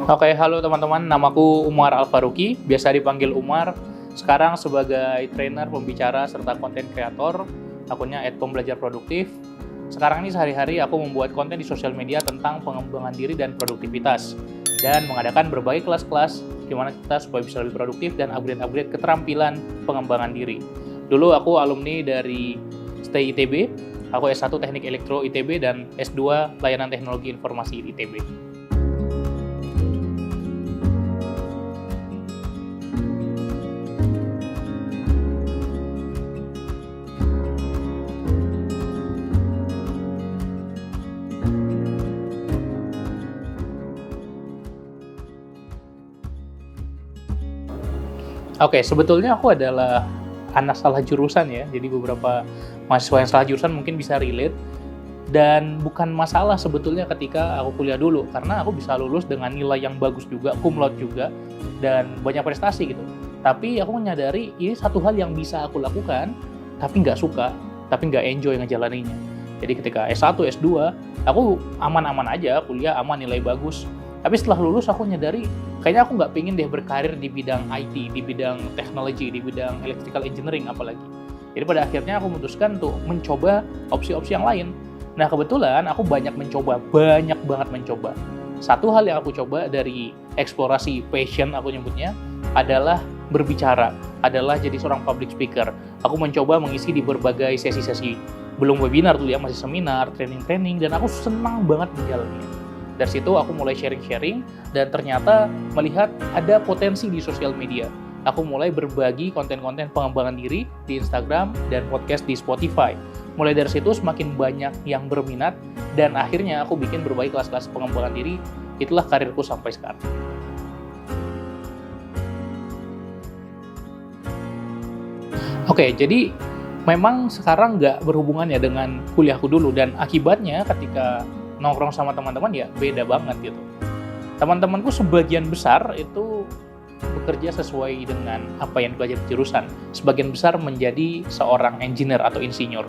Oke, halo teman-teman. Namaku Umar Al-Faruqi, biasa dipanggil Umar. Sekarang sebagai trainer, pembicara, serta konten kreator, akunnya @pembelajarproduktif. Sekarang ini sehari-hari aku membuat konten di sosial media tentang pengembangan diri dan produktivitas. Dan mengadakan berbagai kelas-kelas gimana kita supaya bisa lebih produktif dan upgrade keterampilan pengembangan diri. Dulu aku alumni dari STI ITB, aku S1 Teknik Elektro ITB dan S2 Layanan Teknologi Informasi di ITB. Oke, sebetulnya aku adalah anak salah jurusan ya, jadi beberapa mahasiswa yang salah jurusan mungkin bisa relate, dan bukan masalah sebetulnya ketika aku kuliah dulu, karena aku bisa lulus dengan nilai yang bagus juga, cum laude juga, dan banyak prestasi gitu. Tapi aku menyadari ini satu hal yang bisa aku lakukan, tapi nggak suka, tapi nggak enjoy ngejalaninya. Jadi ketika S1, S2, aku aman-aman aja, kuliah aman, nilai bagus. Tapi setelah lulus aku nyadari, kayaknya aku nggak pengen deh berkarir di bidang IT, di bidang teknologi, di bidang electrical engineering apalagi. Jadi pada akhirnya aku memutuskan untuk mencoba opsi-opsi yang lain. Nah kebetulan aku banyak banget mencoba. Satu hal yang aku coba dari eksplorasi passion aku nyebutnya adalah berbicara, adalah jadi seorang public speaker. Aku mencoba mengisi di berbagai sesi-sesi, belum webinar tuh ya, masih seminar, training-training, dan aku senang banget menjalannya. Dari situ aku mulai sharing-sharing dan ternyata melihat ada potensi di sosial media. Aku mulai berbagi konten-konten pengembangan diri di Instagram dan podcast di Spotify. Mulai dari situ semakin banyak yang berminat dan akhirnya aku bikin berbagai kelas-kelas pengembangan diri. Itulah karirku sampai sekarang. Oke, jadi memang sekarang nggak berhubungan ya dengan kuliahku dulu, dan akibatnya ketika nongkrong sama teman-teman ya beda banget gitu. Teman-temanku sebagian besar itu bekerja sesuai dengan apa yang dipelajari jurusan. Sebagian besar menjadi seorang engineer atau insinyur,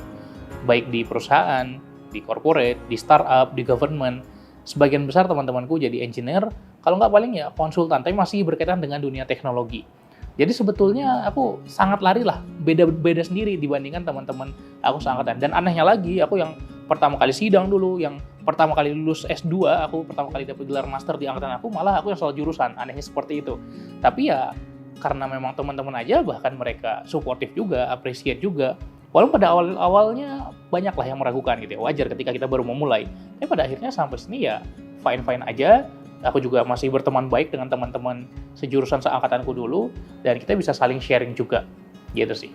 baik di perusahaan, di corporate, di startup, di government. Sebagian besar teman-temanku jadi engineer, kalau nggak paling ya konsultan, tapi masih berkaitan dengan dunia teknologi. Jadi sebetulnya aku sangat lari lah, beda sendiri dibandingkan teman-teman aku seangkatan. Dan anehnya lagi, aku yang pertama kali sidang dulu, yang pertama kali lulus S2, aku pertama kali dapat gelar master di angkatan aku, malah aku yang salah jurusan, anehnya seperti itu. Tapi ya, karena memang teman-teman aja, bahkan mereka suportif juga, appreciate juga. Walaupun pada awalnya banyak lah yang meragukan gitu ya, wajar ketika kita baru memulai. Tapi pada akhirnya sampai sini ya fine-fine aja. Aku juga masih berteman baik dengan teman-teman sejurusan seangkatanku dulu, dan kita bisa saling sharing juga, gitu sih.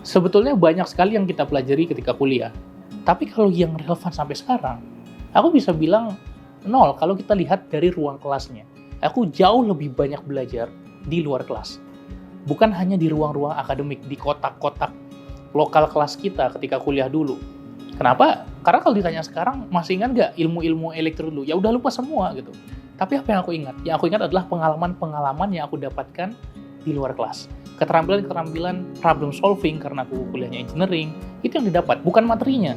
Sebetulnya banyak sekali yang kita pelajari ketika kuliah, tapi kalau yang relevan sampai sekarang, aku bisa bilang nol kalau kita lihat dari ruang kelasnya. Aku jauh lebih banyak belajar di luar kelas. Bukan hanya di ruang-ruang akademik, di kotak-kotak lokal kelas kita ketika kuliah dulu. Kenapa? Karena kalau ditanya sekarang, masih ingat nggak ilmu-ilmu elektro dulu? Ya udah lupa semua gitu. Tapi apa yang aku ingat? Yang aku ingat adalah pengalaman-pengalaman yang aku dapatkan di luar kelas. Keterampilan-keterampilan problem solving karena aku kuliahnya engineering, itu yang didapat, bukan materinya.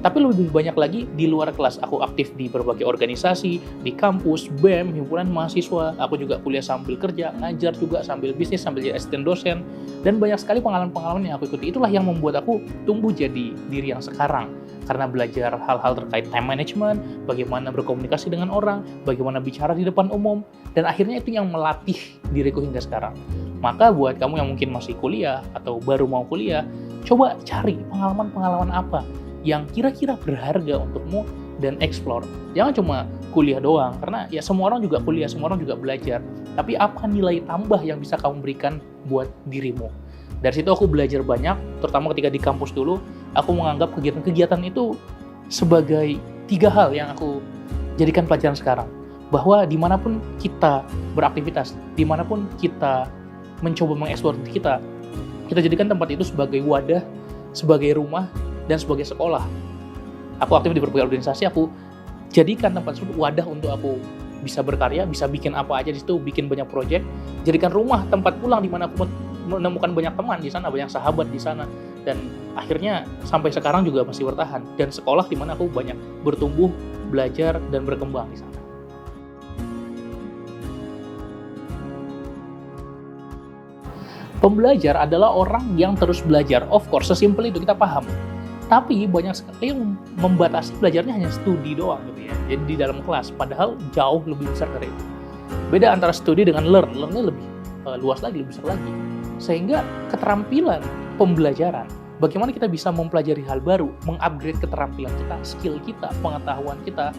Tapi lebih banyak lagi di luar kelas. Aku aktif di berbagai organisasi, di kampus, BEM, himpunan mahasiswa. Aku juga kuliah sambil kerja, ngajar juga sambil bisnis, sambil jadi asisten dosen. Dan banyak sekali pengalaman-pengalaman yang aku ikuti. Itulah yang membuat aku tumbuh jadi diri yang sekarang. Karena belajar hal-hal terkait time management, bagaimana berkomunikasi dengan orang, bagaimana bicara di depan umum. Dan akhirnya itu yang melatih diriku hingga sekarang. Maka buat kamu yang mungkin masih kuliah atau baru mau kuliah, coba cari pengalaman-pengalaman apa yang kira-kira berharga untukmu dan explore. Jangan cuma kuliah doang, karena ya semua orang juga kuliah, semua orang juga belajar. Tapi apa nilai tambah yang bisa kamu berikan buat dirimu? Dari situ aku belajar banyak, terutama ketika di kampus dulu, aku menganggap kegiatan-kegiatan itu sebagai 3 hal yang aku jadikan pelajaran sekarang. Bahwa dimanapun kita beraktivitas, dimanapun kita mencoba mengeksplor diri kita jadikan tempat itu sebagai wadah, sebagai rumah, dan sebagai sekolah. Aku aktif di berbagai organisasi, aku jadikan tempat itu wadah untuk aku bisa berkarya, bisa bikin apa aja di situ, bikin banyak proyek, jadikan rumah tempat pulang di mana aku menemukan banyak teman di sana, banyak sahabat di sana, dan akhirnya sampai sekarang juga masih bertahan, dan sekolah di mana aku banyak bertumbuh belajar, dan berkembang di sana. Pembelajar adalah orang yang terus belajar. Of course, sesimpel itu kita paham. Tapi banyak sekali yang membatasi belajarnya hanya studi doang gitu ya. Jadi di dalam kelas, padahal jauh lebih besar dari itu. Beda antara studi dengan learn-nya lebih luas lagi, lebih besar lagi. Sehingga keterampilan pembelajaran, bagaimana kita bisa mempelajari hal baru, mengupgrade keterampilan kita, skill kita, pengetahuan kita,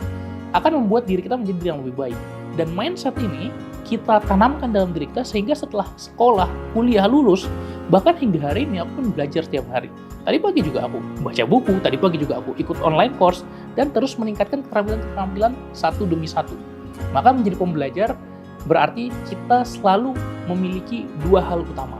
akan membuat diri kita menjadi diri yang lebih baik. Dan mindset ini kita tanamkan dalam diri kita sehingga setelah sekolah, kuliah, lulus, bahkan hingga hari ini aku pun belajar setiap hari. Tadi pagi juga aku baca buku, tadi pagi juga aku ikut online course, dan terus meningkatkan keterampilan satu demi satu. Maka menjadi pembelajar berarti kita selalu memiliki dua hal utama.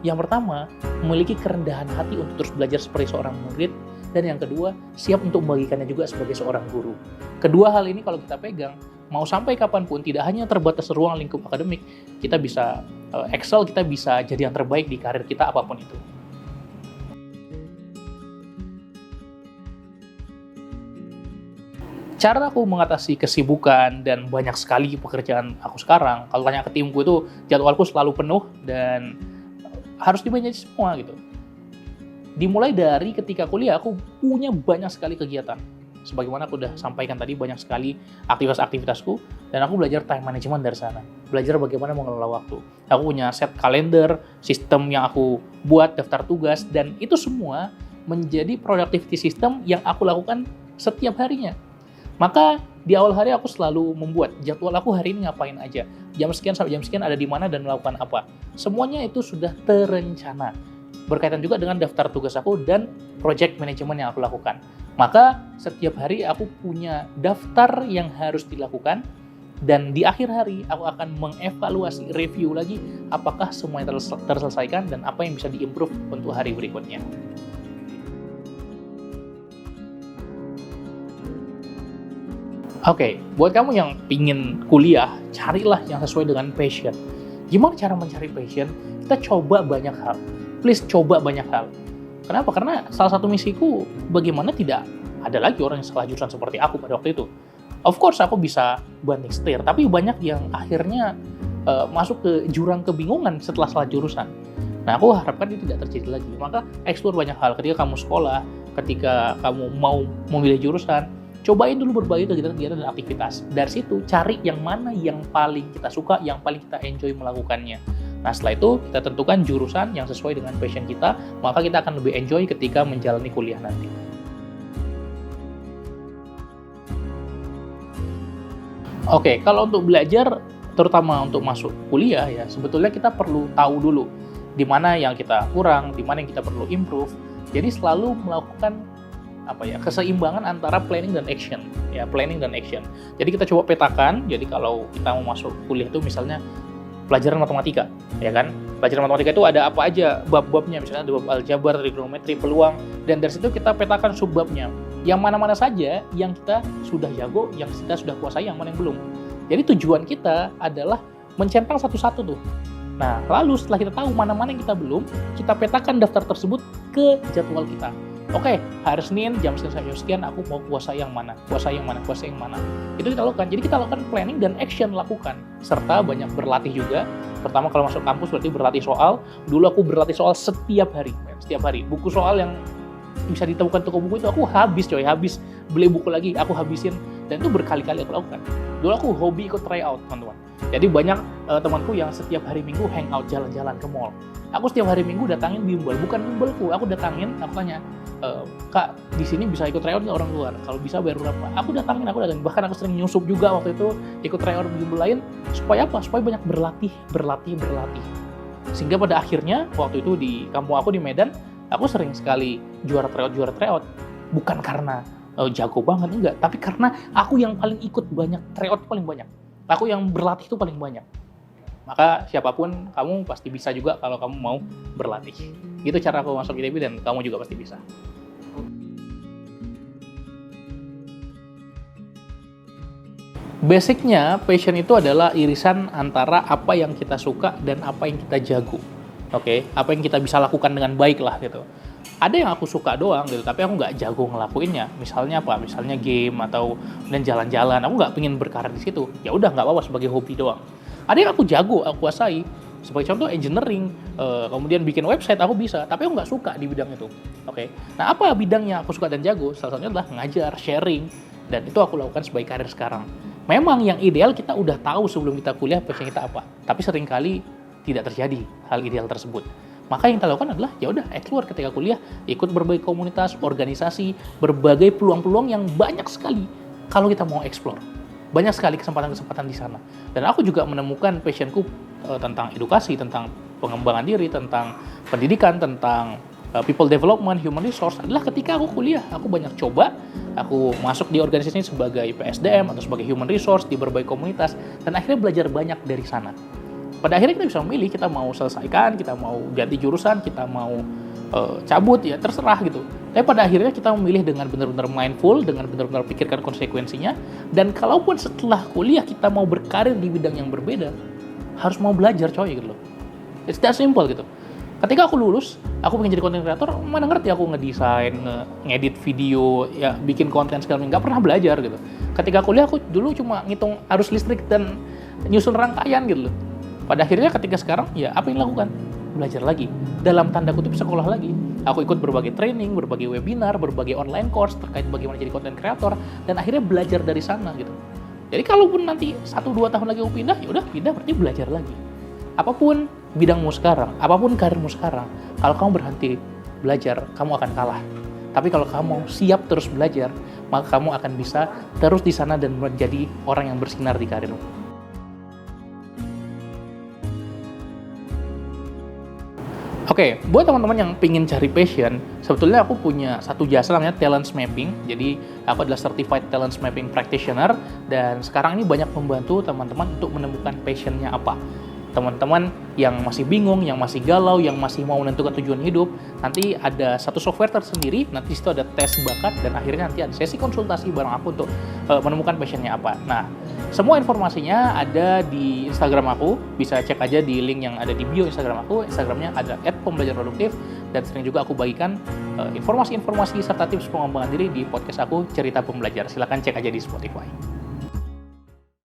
Yang pertama, memiliki kerendahan hati untuk terus belajar seperti seorang murid, dan yang kedua, siap untuk membagikannya juga sebagai seorang guru. Kedua hal ini kalau kita pegang, mau sampai kapanpun, tidak hanya terbatas ruang lingkup akademik, kita bisa excel, kita bisa jadi yang terbaik di karir kita apapun itu. Cara aku mengatasi kesibukan dan banyak sekali pekerjaan aku sekarang, kalau tanya ke timku itu jadwalku selalu penuh dan harus dimanage semua gitu. Dimulai dari ketika kuliah, aku punya banyak sekali kegiatan. Sebagaimana aku udah sampaikan tadi, banyak sekali aktivitas-aktivitasku, dan aku belajar time management dari sana. Belajar bagaimana mengelola waktu. Aku punya set kalender, sistem yang aku buat, daftar tugas, dan itu semua menjadi productivity system yang aku lakukan setiap harinya. Maka di awal hari aku selalu membuat jadwal aku hari ini ngapain aja. Jam sekian sampai jam sekian ada di mana dan melakukan apa. Semuanya itu sudah terencana. Berkaitan juga dengan daftar tugas aku dan project management yang aku lakukan. Maka setiap hari aku punya daftar yang harus dilakukan, dan di akhir hari aku akan mengevaluasi, review lagi apakah semuanya terselesaikan dan apa yang bisa diimprove untuk hari berikutnya. Oke, buat kamu yang pingin kuliah, carilah yang sesuai dengan passion. Gimana cara mencari passion? Kita coba banyak hal. Please coba banyak hal. Kenapa? Karena salah satu misiku, bagaimana tidak ada lagi orang yang salah jurusan seperti aku pada waktu itu. Of course, aku bisa banting setir, tapi banyak yang akhirnya masuk ke jurang kebingungan setelah salah jurusan. Nah, aku harapkan itu tidak terjadi lagi. Maka explore banyak hal. Ketika kamu sekolah, ketika kamu mau memilih jurusan, cobain dulu berbagai kegiatan-kegiatan dan aktivitas. Dari situ, cari yang mana yang paling kita suka, yang paling kita enjoy melakukannya. Nah, setelah itu, kita tentukan jurusan yang sesuai dengan passion kita, maka kita akan lebih enjoy ketika menjalani kuliah nanti. Oke, kalau untuk belajar, terutama untuk masuk kuliah, ya sebetulnya kita perlu tahu dulu di mana yang kita kurang, di mana yang kita perlu improve. Jadi selalu melakukan keseimbangan antara planning dan action, ya, planning dan action. Jadi kita coba petakan. Jadi kalau kita mau masuk kuliah itu misalnya pelajaran matematika, ya kan? Pelajaran matematika itu ada apa aja bab-babnya, misalnya ada bab aljabar, trigonometri, peluang, dan dari situ kita petakan subbabnya. Yang mana-mana saja yang kita sudah jago, yang kita sudah kuasai, yang mana yang belum. Jadi tujuan kita adalah mencentang satu-satu tuh. Nah, lalu setelah kita tahu mana-mana yang kita belum, kita petakan daftar tersebut ke jadwal kita. Oke, hari Senin jam sekian sampai jam sekian aku mau kuasai yang mana. Itu kita lakukan. Jadi kita lakukan planning dan action lakukan. Serta banyak berlatih juga. Pertama kalau masuk kampus berarti berlatih soal. Dulu aku berlatih soal setiap hari. Buku soal yang bisa ditemukan toko buku itu aku habis. Beli buku lagi, aku habisin. Dan itu berkali-kali aku lakukan. Dulu aku hobi ikut tryout, teman-teman. Jadi banyak temanku yang setiap hari Minggu hangout jalan-jalan ke mall. Aku setiap hari Minggu datangin bimbel, bukan bimbelku, aku datangin, aku tanya, Kak, di sini bisa ikut tryout nggak orang luar? Kalau bisa bayar berapa? Aku datangin. Bahkan aku sering nyusup juga waktu itu, ikut tryout bimbel lain. Supaya apa? Supaya banyak berlatih. Sehingga pada akhirnya, waktu itu di kampung aku di Medan, aku sering sekali juara tryout. Bukan karena jago banget, enggak. Tapi karena aku yang paling ikut banyak, tryout paling banyak. Aku yang berlatih itu paling banyak. Maka siapapun kamu pasti bisa juga kalau kamu mau berlatih. Gitu cara aku masuk ITB dan kamu juga pasti bisa. Basicnya, passion itu adalah irisan antara apa yang kita suka dan apa yang kita jago. Oke, apa yang kita bisa lakukan dengan baik lah gitu. Ada yang aku suka doang gitu, tapi aku nggak jago ngelakuinnya. Misalnya apa? Misalnya game atau dan jalan-jalan. Aku nggak pengen berkarir di situ. Ya udah nggak apa-apa sebagai hobi doang. Ada yang aku jago, aku kuasai. Sebagai contoh engineering, kemudian bikin website aku bisa, tapi aku nggak suka di bidang itu. Oke. Nah, apa bidangnya aku suka dan jago? Salah satunya adalah ngajar, sharing, dan itu aku lakukan sebagai karir sekarang. Memang yang ideal kita udah tahu sebelum kita kuliah passion kita apa, tapi seringkali tidak terjadi hal ideal tersebut. Maka yang kita lakukan adalah ya udah explore ketika kuliah, ikut berbagai komunitas, organisasi, berbagai peluang-peluang yang banyak sekali kalau kita mau explore. Banyak sekali kesempatan-kesempatan di sana. Dan aku juga menemukan passionku tentang edukasi, tentang pengembangan diri, tentang pendidikan, tentang people development, human resource adalah ketika aku kuliah. Aku banyak coba, aku masuk di organisasi ini sebagai PSDM atau sebagai human resource di berbagai komunitas, dan akhirnya belajar banyak dari sana. Pada akhirnya kita bisa memilih, kita mau selesaikan, kita mau ganti jurusan, kita mau cabut, ya terserah gitu. Tapi pada akhirnya kita memilih dengan benar-benar mindful, dengan benar-benar pikirkan konsekuensinya, dan kalaupun setelah kuliah kita mau berkarir di bidang yang berbeda, harus mau belajar coy gitu loh. It's that simple gitu. Ketika aku lulus, aku pengen jadi content creator, mana ngerti aku ngedesain, ngedit video, ya bikin konten segala macam, nggak pernah belajar gitu. Ketika kuliah aku dulu cuma ngitung arus listrik dan nyusun rangkaian gitu loh. Pada akhirnya ketika sekarang, ya apa yang dilakukan? Belajar lagi. Dalam tanda kutip sekolah lagi. Aku ikut berbagai training, berbagai webinar, berbagai online course terkait bagaimana jadi content creator, dan akhirnya belajar dari sana gitu. Jadi kalaupun nanti 1-2 tahun lagi aku pindah, ya udah pindah berarti belajar lagi. Apapun bidangmu sekarang, apapun karirmu sekarang, kalau kamu berhenti belajar, kamu akan kalah. Tapi kalau kamu siap terus belajar, maka kamu akan bisa terus di sana dan menjadi orang yang bersinar di karirmu. Oke, buat teman-teman yang pingin cari passion, sebetulnya aku punya satu jasa namanya Talent Mapping. Jadi, aku adalah Certified Talent Mapping Practitioner, dan sekarang ini banyak membantu teman-teman untuk menemukan passion-nya apa. Teman-teman yang masih bingung, yang masih galau, yang masih mau menentukan tujuan hidup, nanti ada satu software tersendiri, nanti situ ada tes bakat, dan akhirnya nanti ada sesi konsultasi bareng aku untuk menemukan passion-nya apa. Nah, semua informasinya ada di Instagram aku, bisa cek aja di link yang ada di bio Instagram aku. Instagramnya ada @pembelajarproduktif, dan sering juga aku bagikan informasi-informasi serta tips pengembangan diri di podcast aku, Cerita Pembelajar. Silahkan cek aja di Spotify.